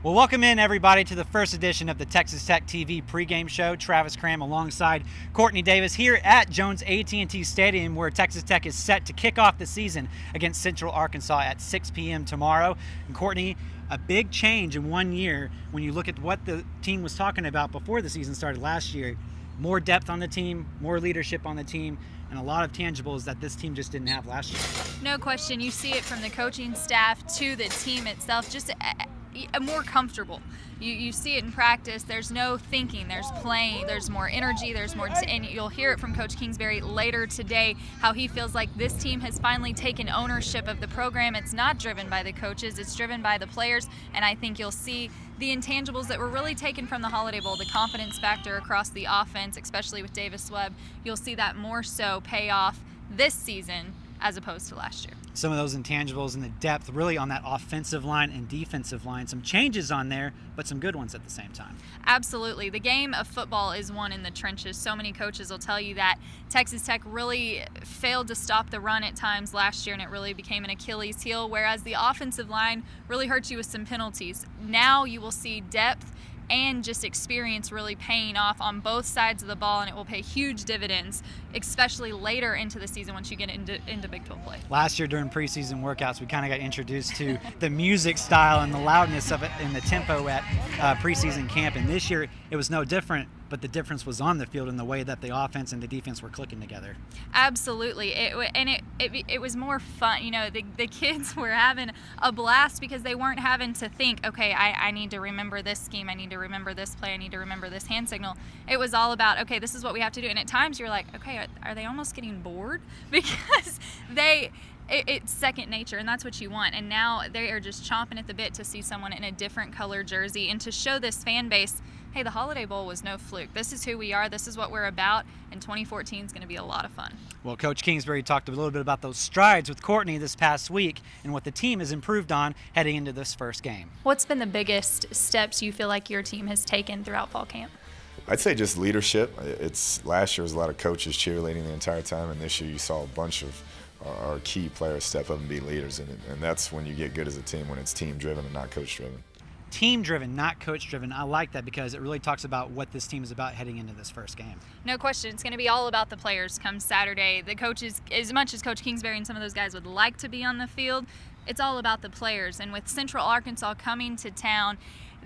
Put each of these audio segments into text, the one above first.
Well, welcome in everybody to the first edition of the Texas Tech TV pregame show. Travis Cram alongside Courtney Davis here at Jones AT&T Stadium, where Texas Tech is set to kick off the season against Central Arkansas at 6 p.m. tomorrow. And Courtney, a big change in 1 year when you look at what the team was talking about before the season started last year. More depth on the team, more leadership on the team, and a lot of tangibles that this team just didn't have last year. No question. You see it from the coaching staff to the team itself, just more comfortable. You see it in practice. There's no thinking, there's playing, there's more energy, there's more, and you'll hear it from Coach Kingsbury later today, how he feels like this team has finally taken ownership of the program. It's not driven by the coaches, it's driven by the players, and I think you'll see the intangibles that were really taken from the Holiday Bowl, the confidence factor across the offense, especially with Davis Webb. You'll see that more so pay off this season as opposed to last year. Some of those intangibles and the depth really on that offensive line and defensive line. Some changes on there, but some good ones at the same time. Absolutely. The game of football is won in the trenches. So many coaches will tell you that. Texas Tech really failed to stop the run at times last year, and it really became an Achilles heel, whereas the offensive line really hurt you with some penalties. Now you will see depth and just experience really paying off on both sides of the ball, and it will pay huge dividends, especially later into the season once you get into Big 12 play. Last year during preseason workouts, we kind of got introduced to the music style and the loudness of it and the tempo at preseason camp, and this year it was no different, but the difference was on the field in the way that the offense and the defense were clicking together. Absolutely. It was more fun. You know, the kids were having a blast because they weren't having to think, okay, I need to remember this scheme, I need to remember this play, I need to remember this hand signal. It was all about, okay, this is what we have to do. And at times you're like, okay, are they almost getting bored? Because it's second nature, and that's what you want. And now they are just chomping at the bit to see someone in a different color jersey and to show this fan base, hey, the Holiday Bowl was no fluke. This is who we are. This is what we're about. And 2014 is going to be a lot of fun. Well, Coach Kingsbury talked a little bit about those strides with Courtney this past week and what the team has improved on heading into this first game. What's been the biggest steps you feel like your team has taken throughout fall camp? I'd say just leadership. Last year was a lot of coaches cheerleading the entire time, and this year you saw a bunch of our key players step up and be leaders, and that's when you get good as a team, when it's team-driven and not coach-driven. Team-driven, not coach-driven. I like that because it really talks about what this team is about heading into this first game. No question. It's going to be all about the players come Saturday. The coaches, as much as Coach Kingsbury and some of those guys would like to be on the field, it's all about the players. And with Central Arkansas coming to town,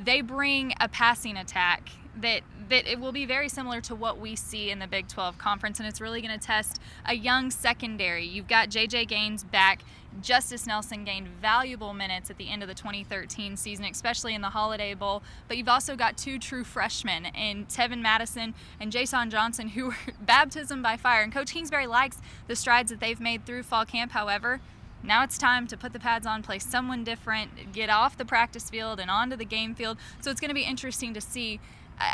they bring a passing attack that it will be very similar to what we see in the Big 12 Conference, and it's really going to test a young secondary. You've got J.J. Gaines back. Justice Nelson gained valuable minutes at the end of the 2013 season, especially in the Holiday Bowl. But you've also got two true freshmen in Tevin Madison and Jason Johnson, who were baptism by fire. And Coach Kingsbury likes the strides that they've made through fall camp. However, now it's time to put the pads on, play someone different, get off the practice field and onto the game field. So it's going to be interesting to see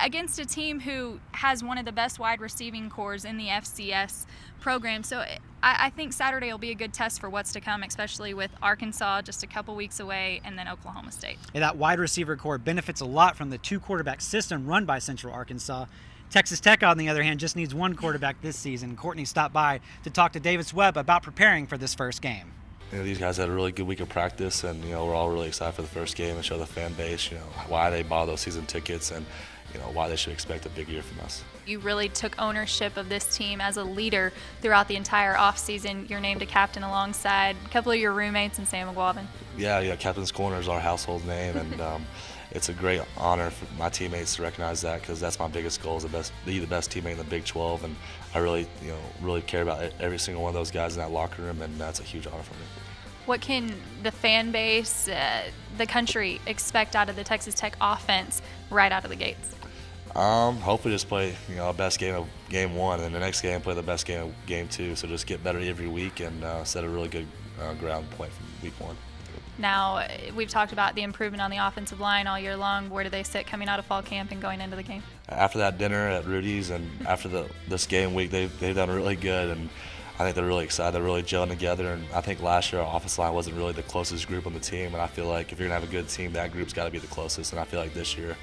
against a team who has one of the best wide receiving cores in the FCS program. So I think Saturday will be a good test for what's to come, especially with Arkansas just a couple weeks away and then Oklahoma State. Yeah, that wide receiver core benefits a lot from the two-quarterback system run by Central Arkansas. Texas Tech, on the other hand, just needs one quarterback this season. Courtney stopped by to talk to Davis Webb about preparing for this first game. You know, these guys had a really good week of practice, and we're all really excited for the first game and show the fan base why they bought those season tickets and why they should expect a big year from us. You really took ownership of this team as a leader throughout the entire offseason. You're named a captain alongside a couple of your roommates and Sam McGuavin. Yeah, Captain's Corner is our household name, and it's a great honor for my teammates to recognize that, because that's my biggest goal, is be the best teammate in the Big 12, and I really care about every single one of those guys in that locker room, and that's a huge honor for me. What can the fan base, the country, expect out of the Texas Tech offense right out of the gates? Hopefully just play our best game of game one, and the next game play the best game of game two. So just get better every week and set a really good ground point from week one. Now, we've talked about the improvement on the offensive line all year long. Where do they sit coming out of fall camp and going into the game? After that dinner at Rudy's and after this game week, they've done really good, and I think they're really excited. They're really gelling together, and I think last year our offensive line wasn't really the closest group on the team, and I feel like if you're going to have a good team, that group's got to be the closest, and I feel like this year,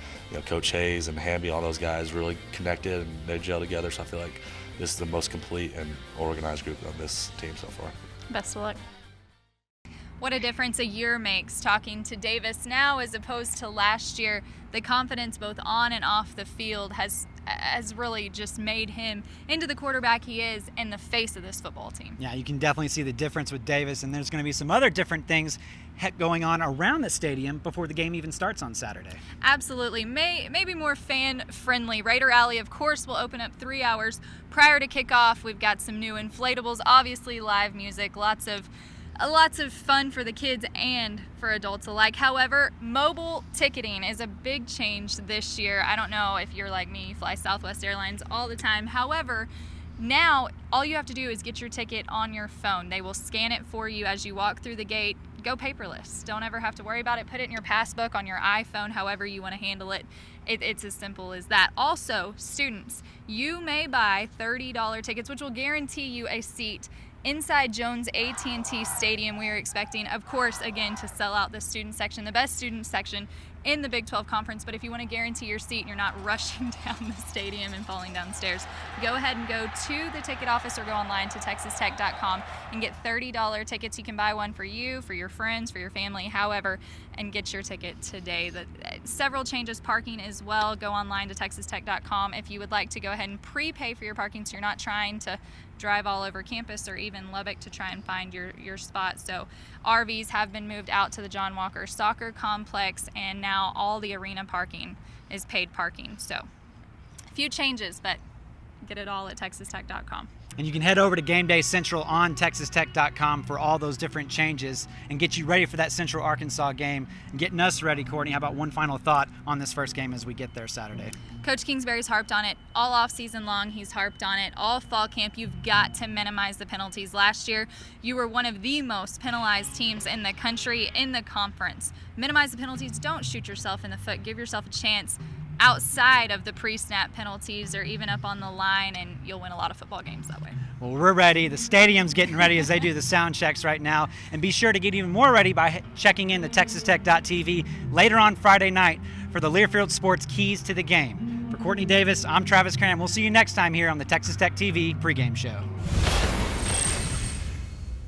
Coach Hayes and Hamby, all those guys really connected, and they gel together, so I feel like this is the most complete and organized group of this team so far. Best of luck. What a difference a year makes. Talking to Davis now as opposed to last year, the confidence both on and off the field has really just made him into the quarterback he is in the face of this football team. Yeah, you can definitely see the difference with Davis, and there's going to be some other different things going on around the stadium before the game even starts on Saturday. Absolutely. Maybe more fan-friendly. Raider Alley, of course, will open up 3 hours prior to kickoff. We've got some new inflatables, obviously live music, lots of fun for the kids and for adults alike. However, mobile ticketing is a big change this year. I don't know if you're like me, you fly Southwest Airlines all the time. However, now all you have to do is get your ticket on your phone. They will scan it for you as you walk through the gate. Go paperless. Don't ever have to worry about it. Put it in your passbook on your iPhone, however you want to handle it. It's as simple as that. Also, students, you may buy $30 tickets, which will guarantee you a seat inside Jones AT&T Stadium. We are expecting, of course, again, to sell out the student section, the best student section in the Big 12 Conference. But if you want to guarantee your seat and you're not rushing down the stadium and falling downstairs, go ahead and go to the ticket office or go online to texastech.com and get $30 tickets. You can buy one for you, for your friends, for your family, however, and get your ticket today. Several changes, parking as well. Go online to texastech.com if you would like to go ahead and prepay for your parking so you're not trying to drive all over campus or even Lubbock to try and find your spot. So RVs have been moved out to the John Walker Soccer Complex, and now all the arena parking is paid parking. So a few changes, but get it all at texastech.com. And you can head over to Game Day Central on texastech.com for all those different changes and get you ready for that Central Arkansas game and getting us ready. Courtney, how about one final thought on this first game as we get there Saturday? Coach Kingsbury's harped on it all off season long. He's harped on it all fall camp. You've got to minimize the penalties. Last year, you were one of the most penalized teams in the country in the conference. Minimize the penalties. Don't shoot yourself in the foot. Give yourself a chance outside of the pre-snap penalties or even up on the line, and you'll win a lot of football games that way. Well, we're ready. The stadium's getting ready as they do the sound checks right now. And be sure to get even more ready by checking in to texastech.tv later on Friday night for the Learfield Sports Keys to the Game. For Courtney Davis, I'm Travis Cram. We'll see you next time here on the Texas Tech TV pregame show.